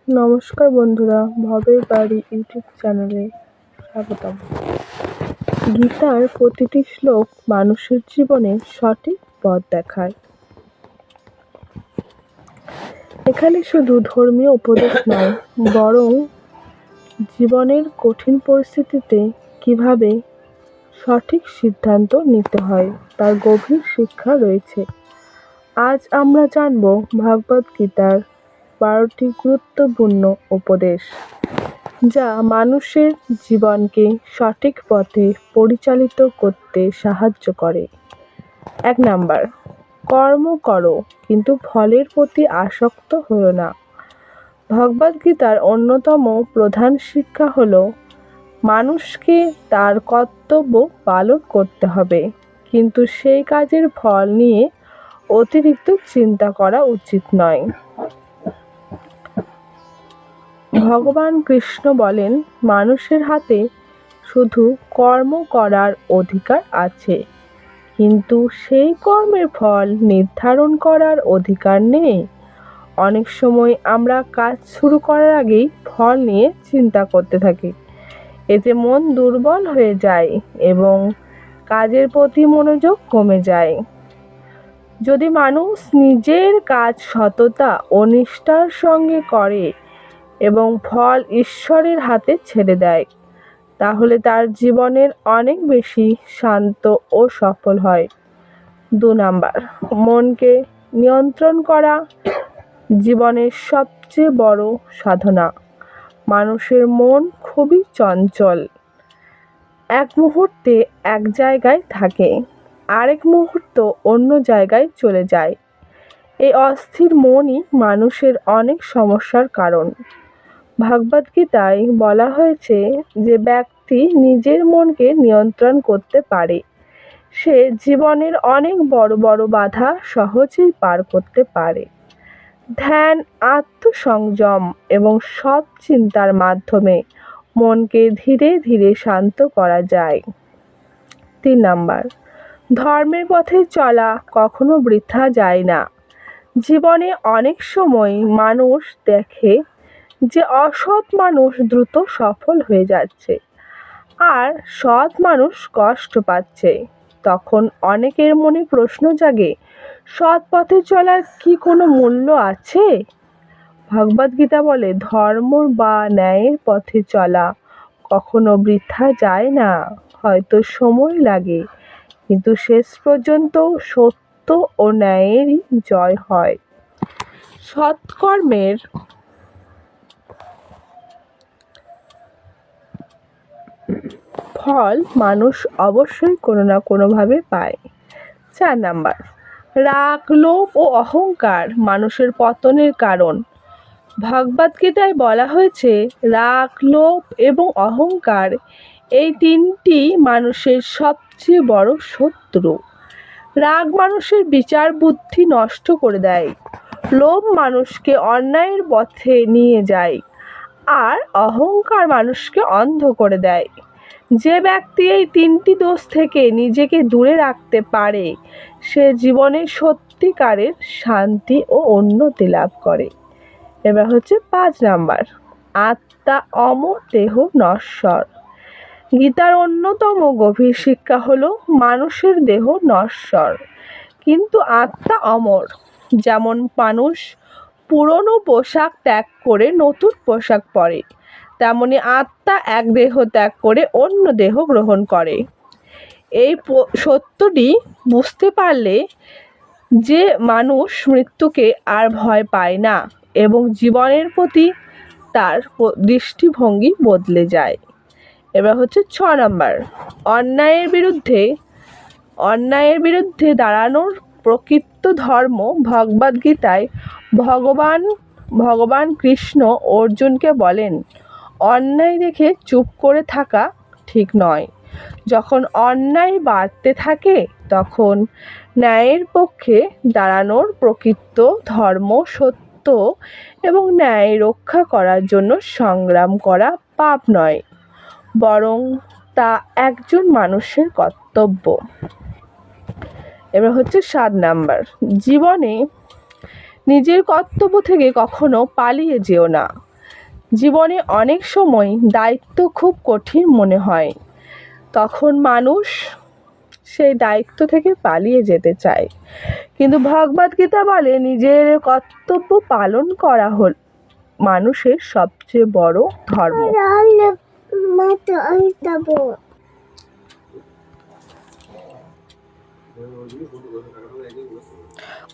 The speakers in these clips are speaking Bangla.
নমস্কার বন্ধুরা, ভবের বাড়ি ইউটিউব চ্যানেলে স্বাগতম। গীতার প্রতিটি শ্লোক মানুষের জীবনে সঠিক পথ দেখায়। এখানে শুধু ধর্মীয় উপদেশ নয়, বরং জীবনের কঠিন পরিস্থিতিতে কিভাবে সঠিক সিদ্ধান্ত নিতে হয় তার গভীর শিক্ষা রয়েছে। আজ আমরা জানব ভগবদ্গীতার 12টি গুরুত্বপূর্ণ উপদেশ, যা মানুষের জীবনকে সঠিক পথে পরিচালিত করতে সাহায্য করে। 1 নাম্বার, কর্ম করো কিন্তু ফলের প্রতি আসক্ত হও না। ভগবদ্গীতার অন্যতম প্রধান শিক্ষা হলো মানুষকে তার কর্তব্য পালন করতে হবে, কিন্তু সেই কাজের ফল নিয়ে অতিরিক্ত চিন্তা করা উচিত নয়। ভগবান কৃষ্ণ বলেন, মানুষের হাতে শুধু কর্ম করার অধিকার আছে, কিন্তু সেই কর্মের ফল নির্ধারণ করার অধিকার নেই। অনেক সময় আমরা কাজ শুরু করার আগেই ফল নিয়ে চিন্তা করতে থাকি। এতে মন দুর্বল হয়ে যায় এবং কাজের প্রতি মনোযোগ কমে যায়। যদি মানুষ নিজের কাজ সততা ও নিষ্ঠার সঙ্গে করে এবং ফল ঈশ্বরের হাতে ছেড়ে দেয়, তাহলে তার জীবনের অনেক বেশি শান্ত ও সফল হয়। 2 নাম্বার, মনকে নিয়ন্ত্রণ করা জীবনের সবচেয়ে বড় সাধনা। মানুষের মন খুবই চঞ্চল। এক মুহূর্তে এক জায়গায় থাকে, আরেক মুহূর্ত অন্য জায়গায় চলে যায়। এই অস্থির মনই মানুষের অনেক সমস্যার কারণ। ভগবদ্গীতায় বলা হয়েছে, যে ব্যক্তি নিজের মনকে নিয়ন্ত্রণ করতে পারে, সে জীবনের অনেক বড় বড় বাধা সহজেই পার করতে পারে। ধ্যান, আত্মসংযম এবং সৎ চিন্তার মাধ্যমে মনকে ধীরে ধীরে শান্ত করা যায়। 3 নাম্বার, ধর্মের পথে চলা কখনো বৃথা যায় না। জীবনে অনেক সময় মানুষ দেখে যে অসৎ মানুষ দ্রুত সফল হয়ে যাচ্ছে আর সৎ মানুষ কষ্ট পাচ্ছে। তখন অনেকের মনে প্রশ্ন জাগে, সৎ পথে চলার কি কোনো মূল্য আছে? ভগবদ্গীতা বলে, ধর্ম বা ন্যায়ের পথে চলা কখনো বৃথা যায় না। হয়তো সময় লাগে, কিন্তু শেষ পর্যন্ত সত্য ও ন্যায়েরই জয় হয়। সৎকর্মের ফল মানুষ অবশ্যই কোনো না কোনোভাবে পায়। 4 নাম্বার, রাগ, লোভ ও অহংকার মানুষের পতনের কারণ। ভগবদ্গীতায় বলা হয়েছে, রাগ, লোভ এবং অহংকার এই তিনটি মানুষের সবচেয়ে বড় শত্রু। রাগ মানুষের বিচার বুদ্ধি নষ্ট করে দেয়, লোভ মানুষকে অন্যায়ের পথে নিয়ে যায়, আর অহংকার মানুষকে অন্ধ করে দেয়। যে ব্যক্তি এই তিনটি দোষ থেকে নিজেকে দূরে রাখতে পারে, সে জীবনে সত্যিকারের শান্তি ও উন্নতি লাভ করে। এবার হচ্ছে 5 নাম্বার, আত্মা অমর, দেহ নশ্বর। গীতার অন্যতম গভীর শিক্ষা হলো, মানুষের দেহ নশ্বর কিন্তু আত্মা অমর। যেমন মানুষ পুরনো পোশাক ত্যাগ করে নতুন পোশাক পরে, তেমনি আত্মা এক দেহ ত্যাগ করে অন্য দেহ গ্রহণ করে। এই সত্যটি বুঝতে পারলে যে মানুষ মৃত্যুকে আর ভয় পায় না এবং জীবনের প্রতি তার দৃষ্টিভঙ্গি বদলে যায়। এবার হচ্ছে 6 নাম্বার, অন্যায়ের বিরুদ্ধে দাঁড়ানোর প্রকৃত ধর্ম। ভগবদ্গীতায় ভগবান কৃষ্ণ অর্জুনকে বলেন, অন্যায় দেখে চুপ করে থাকা ঠিক নয়। যখন অন্যায় বাড়তে থাকে, তখন ন্যায়ের পক্ষে দাঁড়ানোর প্রকৃত ধর্ম। সত্য এবং ন্যায় রক্ষা করার জন্য সংগ্রাম করা পাপ নয়, বরং তা একজন মানুষের কর্তব্য। এবার হচ্ছে 7 নাম্বার, জীবনে নিজের কর্তব্য থেকে কখনো পালিয়ে যেও না। জীবনে অনেক সময় দায়িত্ব খুব কঠিন মনে হয়, তখন মানুষ সেই দায়িত্ব থেকে পালিয়ে যেতে চায়। কিন্তু ভগবদ্গীতা বলে নিজের কর্তব্য পালন করা হল মানুষের সবচেয়ে বড় ধর্ম।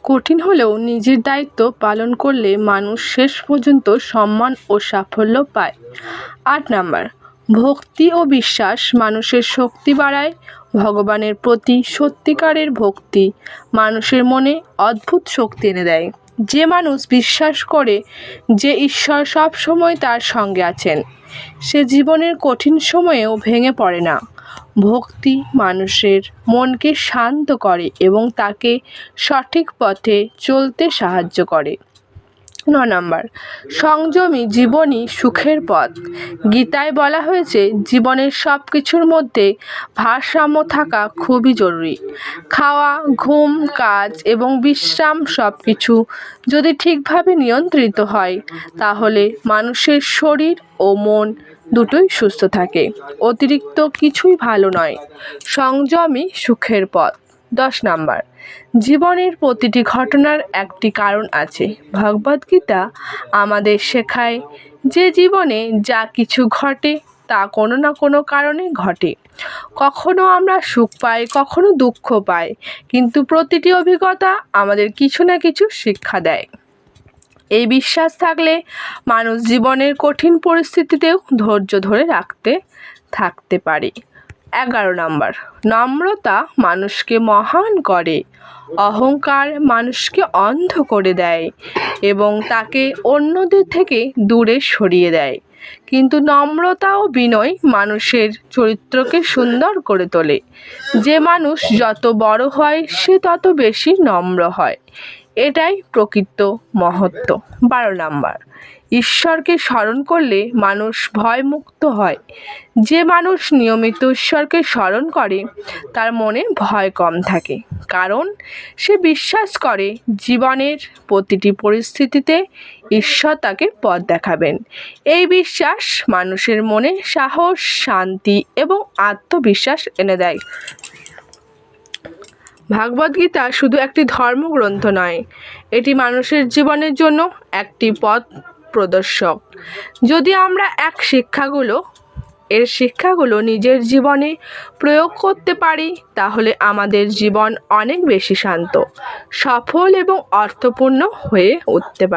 কঠিন হলেও নিজের দায়িত্ব পালন করলে মানুষ শেষ পর্যন্ত সম্মান ও সাফল্য পায়। 8 নাম্বার, ভক্তি ও বিশ্বাস মানুষের শক্তি বাড়ায়। ভগবানের প্রতি সত্যিকারের ভক্তি মানুষের মনে অদ্ভুত শক্তি এনে দেয়। যে মানুষ বিশ্বাস করে যে ঈশ্বর সব সময় তার সঙ্গে আছেন, সে জীবনের কঠিন সময়েও ভেঙে পড়ে না। ভক্তি মানুষের মনকে শান্ত করে এবং তাকে সঠিক পথে চলতে সাহায্য করে। 9 নাম্বার, সংযমী জীবনই সুখের পথ। গীতায় বলা হয়েছে জীবনের সব কিছুর মধ্যে ভারসাম্য থাকা খুবই জরুরি। খাওয়া, ঘুম, কাজ এবং বিশ্রাম সব কিছু যদি ঠিকভাবে নিয়ন্ত্রিত হয়, তাহলে মানুষের শরীর ও মন দুটোই সুস্থ থাকে। অতিরিক্ত কিছুই ভালো নয়। সংযমই সুখের পথ। 10 নাম্বার, জীবনের প্রতিটি ঘটনার একটি কারণ আছে। ভগবদ্গীতা আমাদের শেখায় যে জীবনে যা কিছু ঘটে তা কোনো না কোনো কারণে ঘটে। কখনো আমরা সুখ পাই, কখনো দুঃখ পাই, কিন্তু প্রতিটি অভিজ্ঞতা আমাদের কিছু না কিছু শিক্ষা দেয়। এই বিশ্বাস থাকলে মানুষ জীবনের কঠিন পরিস্থিতিতেও ধৈর্য ধরে থাকতে পারে। 11 নাম্বার, নম্রতা মানুষকে মহান করে। অহংকার মানুষকে অন্ধ করে দেয় এবং তাকে অন্যদের থেকে দূরে সরিয়ে দেয়। কিন্তু নম্রতা ও বিনয় মানুষের চরিত্রকে সুন্দর করে তোলে। যে মানুষ যত বড় হয় সে তত বেশি নম্র হয়। এটাই প্রকৃত মহত্ব। 12 নাম্বার, ঈশ্বরকে স্মরণ করলে মানুষ ভয়মুক্ত হয়। যে মানুষ নিয়মিত ঈশ্বরকে স্মরণ করে তার মনে ভয় কম থাকে, কারণ সে বিশ্বাস করে জীবনের প্রতিটি পরিস্থিতিতে ঈশ্বর তাকে পথ দেখাবেন। এই বিশ্বাস মানুষের মনে সাহস, শান্তি এবং আত্মবিশ্বাস এনে দেয়। ভাগবদ্গীতা শুধু একটি ধর্মগ্রন্থ নয়, এটি মানুষের জীবনের জন্য একটি পথ প্রদর্শক। যদি আমরা এর শিক্ষাগুলো নিজের জীবনে প্রয়োগ করতে পারি, তাহলে আমাদের জীবন অনেক বেশি শান্ত, সফল এবং অর্থপূর্ণ হয়ে উঠতে পারে।